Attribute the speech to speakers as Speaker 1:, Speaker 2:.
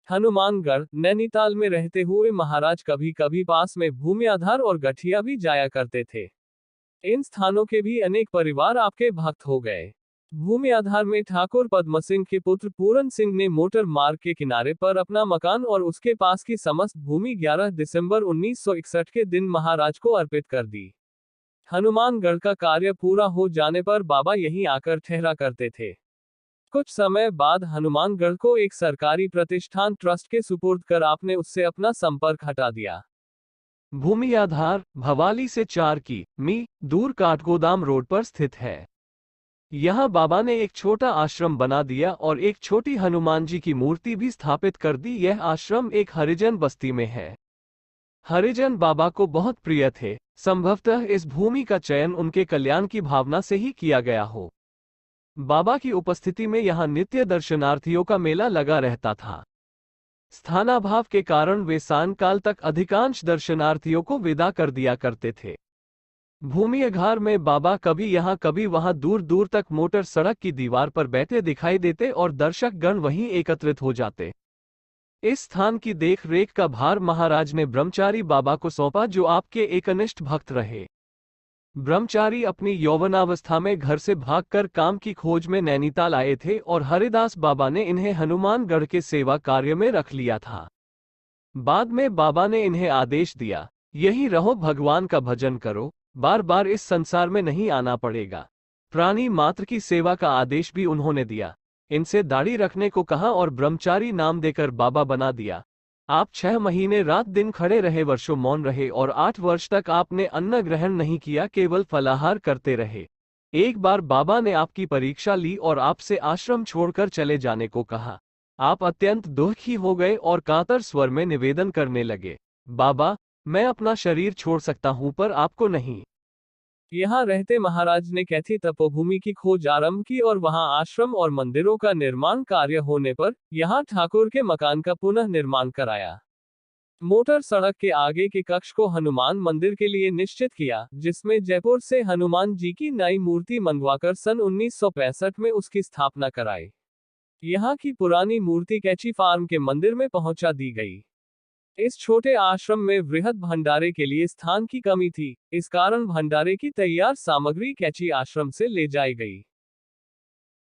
Speaker 1: हनुमानगढ़, नैनीताल में रहते हुए महाराज कभी कभी पास में भूमि आधार और गठिया भी जाया करते थे। इन स्थानों के भी अनेक परिवार आपके भक्त हो गए। भूमि आधार में ठाकुर पद्म सिंह के पुत्र पूरन सिंह ने मोटर मार्ग के किनारे पर अपना मकान और उसके पास की समस्त भूमि 11 दिसंबर 1961 के दिन महाराज को अर्पित कर दी। हनुमानगढ़ का कार्य पूरा हो जाने पर बाबा यहीं आकर ठहरा करते थे। कुछ समय बाद हनुमानगढ़ को एक सरकारी प्रतिष्ठान ट्रस्ट के सुपुर्द कर आपने उससे अपना संपर्क हटा दिया।
Speaker 2: भूमि आधार भवाली से 4 कि.मी. दूर काठगोदाम रोड पर स्थित है। यहाँ बाबा ने एक छोटा आश्रम बना दिया और एक छोटी हनुमान जी की मूर्ति भी स्थापित कर दी। यह आश्रम एक हरिजन बस्ती में है। हरिजन बाबा को बहुत प्रिय थे। संभवतः इस भूमि का चयन उनके कल्याण की भावना से ही किया गया हो। बाबा की उपस्थिति में यहाँ नित्य दर्शनार्थियों का मेला लगा रहता था। स्थानाभाव के कारण वे सायंकाल तक अधिकांश दर्शनार्थियों को विदा कर दिया करते थे। भूमि आधार में बाबा कभी यहाँ कभी वहां दूर दूर तक मोटर सड़क की दीवार पर बैठे दिखाई देते और दर्शक गण वहीं एकत्रित हो जाते। इस स्थान की देख रेख का भार महाराज ने ब्रह्मचारी बाबा को सौंपा, जो आपके एकनिष्ठ भक्त रहे। ब्रह्मचारी अपनी यौवनावस्था में घर से भागकर काम की खोज में नैनीताल आए थे और हरिदास बाबा ने इन्हें हनुमानगढ़ के सेवा कार्य में रख लिया था। बाद में बाबा ने इन्हें आदेश दिया, यहीं रहो, भगवान का भजन करो, बार बार इस संसार में नहीं आना पड़ेगा। प्राणी मात्र की सेवा का आदेश भी उन्होंने दिया। इनसे दाढ़ी रखने को कहा और ब्रह्मचारी नाम देकर बाबा बना दिया। आप 6 महीने रात दिन खड़े रहे, वर्षों मौन रहे और 8 वर्ष तक आपने अन्न ग्रहण नहीं किया, केवल फलाहार करते रहे। एक बार बाबा ने आपकी परीक्षा ली और आपसे आश्रम छोड़कर चले जाने को कहा। आप अत्यंत दुखी हो गए और कातर स्वर में निवेदन करने लगे, बाबा, मैं अपना शरीर छोड़ सकता हूं पर आपको नहीं।
Speaker 1: यहाँ रहते महाराज ने कैथी तपोभूमि की खोज आरंभ की और वहां आश्रम और मंदिरों का निर्माण कार्य होने पर यहाँ ठाकुर के मकान का पुनः निर्माण कराया। मोटर सड़क के आगे के कक्ष को हनुमान मंदिर के लिए निश्चित किया, जिसमें जयपुर से हनुमान जी की नई मूर्ति मंगवाकर सन 1965 में उसकी स्थापना कराई। यहाँ की पुरानी मूर्ति कैची फार्म के मंदिर में पहुंचा दी गई। इस छोटे आश्रम में वृहद भंडारे के लिए स्थान की कमी थी, इस कारण भंडारे की तैयार सामग्री कैची आश्रम से ले जाई गई।